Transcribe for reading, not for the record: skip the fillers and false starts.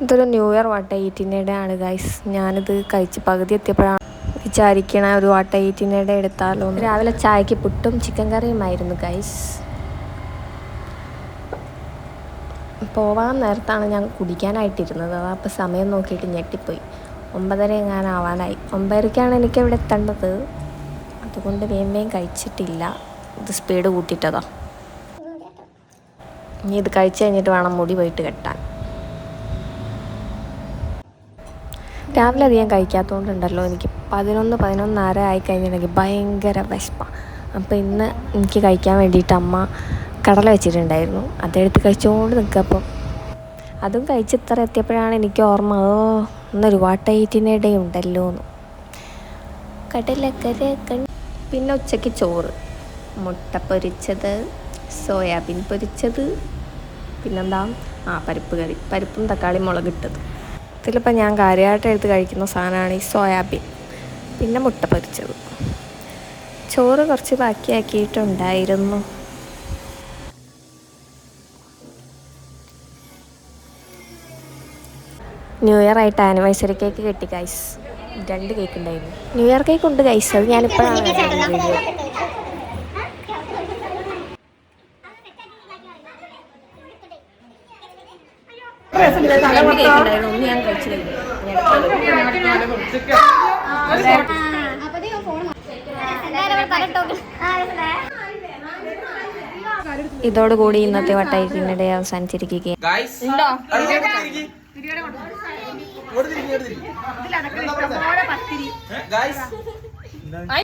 ഇതൊരു new year വാട്ട ഈറ്റിനിടെ ആണ് guys. ഞാനിത് കഴിച്ച് പകുതി എത്തിയപ്പോഴാണ് വിചാരിക്കണ ഒരു വാട്ട ഈറ്റിനിടെ എടുത്താലോ. രാവിലെ ചായക്ക് പുട്ടും ചിക്കൻ കറിയുമായിരുന്നു ഗൈസ്. പോവാൻ നേരത്താണ് ഞാൻ കുടിക്കാനായിട്ടിരുന്നത്. അപ്പോൾ സമയം നോക്കിയിട്ട് ഞെട്ടിപ്പോയി. 9:30 എങ്ങാനാവാനായി. 9:30ക്കാണ് എനിക്ക് ഇവിടെ എത്തേണ്ടത്. അതുകൊണ്ട് വേഗം കഴിച്ചിട്ടില്ല. ഇത് സ്പീഡ് കൂട്ടിയിട്ടതാ. ഇനി ഇത് കഴിച്ച് കഴിഞ്ഞിട്ട് വേണം മുടി പോയിട്ട് കെട്ടാൻ. രാവിലെ അധികം കഴിക്കാത്തതുകൊണ്ടുണ്ടല്ലോ എനിക്ക് 11-11:30 ആയി കഴിഞ്ഞിട്ടുണ്ടെങ്കിൽ ഭയങ്കര വിശപ്പാണ്. അപ്പോൾ ഇന്ന് എനിക്ക് കഴിക്കാൻ വേണ്ടിയിട്ട് അമ്മ കടല വെച്ചിട്ടുണ്ടായിരുന്നു. അതെടുത്ത് കഴിച്ചുകൊണ്ട് നിൽക്കുക. അപ്പം അതും കഴിച്ച് ഇത്ര എത്തിയപ്പോഴാണ് എനിക്ക് ഓർമ്മ, ഇന്നൊരു വാട്ട ഈറ്റിനിടെ ഉണ്ടല്ലോ എന്ന്. കടലക്കര പിന്നെ ഉച്ചയ്ക്ക് ചോറ്, മുട്ട പൊരിച്ചത്, സോയാബീൻ പൊരിച്ചത്, പിന്നെന്താ പരിപ്പ് കറി, പരിപ്പും തക്കാളി മുളകിട്ടത്. ഇതിലിപ്പോൾ ഞാൻ കാര്യമായിട്ട് എടുത്ത് കഴിക്കുന്ന സാധനമാണ് ഈ സോയാബീൻ, പിന്നെ മുട്ട പൊരിച്ചത്. ചോറ് കുറച്ച് ബാക്കിയാക്കിയിട്ടുണ്ടായിരുന്നു. ന്യൂ ഇയർ ആയിട്ട് ആനിവേഴ്സറി കേക്ക് കിട്ടി ഗൈസ്. 2 കേക്ക് ഉണ്ടായിരുന്നു. ന്യൂ ഇയർ കേക്ക് ഉണ്ട് ഗൈസ്. അത് ഞാനിപ്പോഴാണ് വീഡിയോ. ഒന്ന് ഞാൻ കഴിച്ചു കഴിഞ്ഞു. ഇതോടുകൂടി ഇന്നത്തെ വട്ട ഈറ്റിനിടെ അവസാനിച്ചിരിക്കുകയാണ്.